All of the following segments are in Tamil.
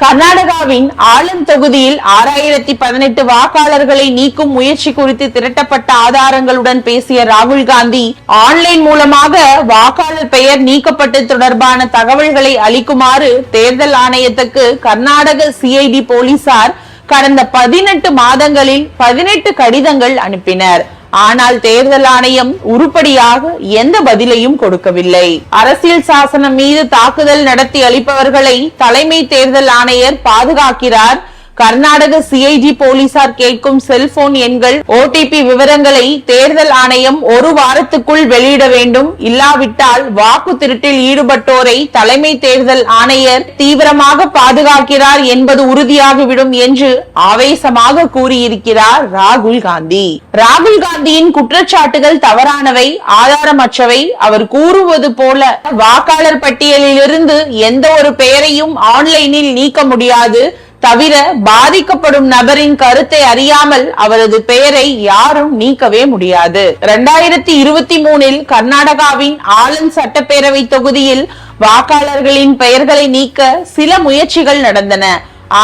கர்நாடகாவின் ஆலன் தொகுதியில் 6018 வாக்காளர்களை நீக்கும் முயற்சி குறித்து திரட்டப்பட்ட ஆதாரங்களுடன் பேசிய ராகுல் காந்தி, ஆன்லைன் மூலமாக வாக்காளர் பெயர் நீக்கப்பட்டது தொடர்பான தகவல்களை அளிக்குமாறு தேர்தல் ஆணையத்துக்கு கர்நாடக சிஐடி போலீசார் கடந்த 18 மாதங்களில் 18 கடிதங்கள் அனுப்பினர். ஆனால் தேர்தல் ஆணையம் உருப்படியாக எந்த பதிலையும் கொடுக்கவில்லை. அரசியல் சாசனம் மீது தாக்குதல் நடத்தி அளிப்பவர்களை தலைமை தேர்தல் ஆணையர் பாதுகாக்கிறார். கர்நாடக சிஐடி போலீசார் கேட்கும் செல்போன் எண்கள், ஓடிபி விவரங்களை தேர்தல் ஆணையம் ஒரு வாரத்துக்குள் வெளியிட வேண்டும். இல்லாவிட்டால் வாக்கு திருட்டில் ஈடுபட்டோரை தலைமை தேர்தல் ஆணையர் தீவிரமாக பாதுகாக்கிறார் என்பது உறுதியாகிவிடும் என்று ஆவேசமாக கூறியிருக்கிறார் ராகுல் காந்தி. ராகுல் காந்தியின் குற்றச்சாட்டுகள் தவறானவை, ஆதாரமற்றவை. அவர் கூறுவது போல வாக்காளர் பட்டியலிலிருந்து எந்த ஒரு பெயரையும் ஆன்லைனில் நீக்க முடியாது. தவிர பாதிக்கப்படும் நபரின் கருத்தை அறியாமல் அவரது பெயரை யாரும் நீக்கவே முடியாது. 2023 கர்நாடகாவின் ஆலன் சட்டப்பேரவை தொகுதியில் வாக்காளர்களின் பெயர்களை நீக்க சில முயற்சிகள் நடந்தன.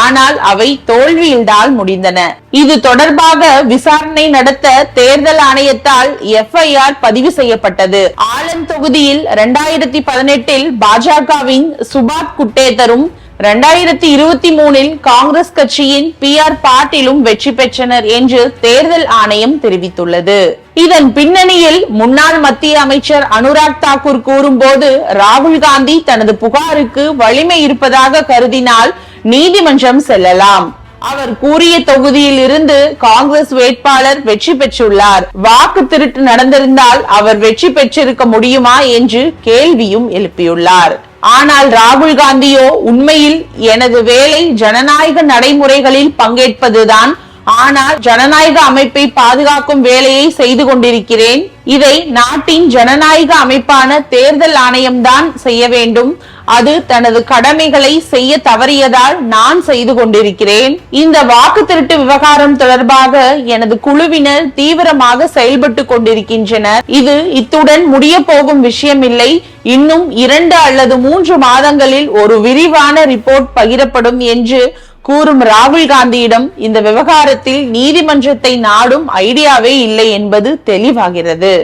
ஆனால் அவை தோல்வியில்தான் முடிந்தன. இது தொடர்பாக விசாரணை நடத்த தேர்தல் ஆணையத்தால் FIR பதிவு செய்யப்பட்டது. ஆலன் தொகுதியில் 2018 பாஜகவின் சுபாத் குட்டேதரும் 2023 காங்கிரஸ் கட்சியின் PR பாட்டீலும் வெற்றி பெற்றனர் என்று தேர்தல் ஆணையம் தெரிவித்துள்ளது. இதன் பின்னணியில் முன்னாள் மத்திய அமைச்சர் அனுராக் தாக்கூர் கூறும்போது, ராகுல் காந்தி தனது புகாருக்கு வலிமை இருப்பதாக கருதினால் நீதிமன்றம் செல்லலாம். அவர் கூறிய தொகுதியில் இருந்து காங்கிரஸ் வேட்பாளர் வெற்றி பெற்றுள்ளார். வாக்கு திருட்டு நடந்திருந்தால் அவர் வெற்றி பெற்றிருக்க முடியுமா என்று கேள்வியும் எழுப்பியுள்ளார். ஆனால் ராகுல் காந்தியோ, உண்மையில் எனது வேலை ஜனநாயக நடைமுறைகளில் பங்கேற்பதுதான். ஆனால் ஜனநாயக அமைப்பை பாதுகாக்கும் வேலையை செய்து கொண்டிருக்கிறேன். இதை நாட்டின் ஜனநாயக அமைப்பான தேர்தல் ஆணையம்தான் செய்ய வேண்டும். அது தனது கடமைகளை செய்ய தவறியதால் நான் செய்து கொண்டிருக்கிறேன். இந்த வாக்கு திருட்டு விவகாரம் தொடர்பாக எனது குழுவினர் தீவிரமாக செயல்பட்டு கொண்டிருக்கின்றனர். இது இத்துடன் முடிய போகும் விஷயம் இல்லை. இன்னும் 2 அல்லது 3 மாதங்களில் ஒரு விரிவான ரிப்போர்ட் பகிரப்படும் என்று கூறும் ராகுல் காந்தியிடம் இந்த விவகாரத்தில் நீதிமன்றத்தை நாடும் ஐடியாவே இல்லை என்பது தெளிவாகிறது.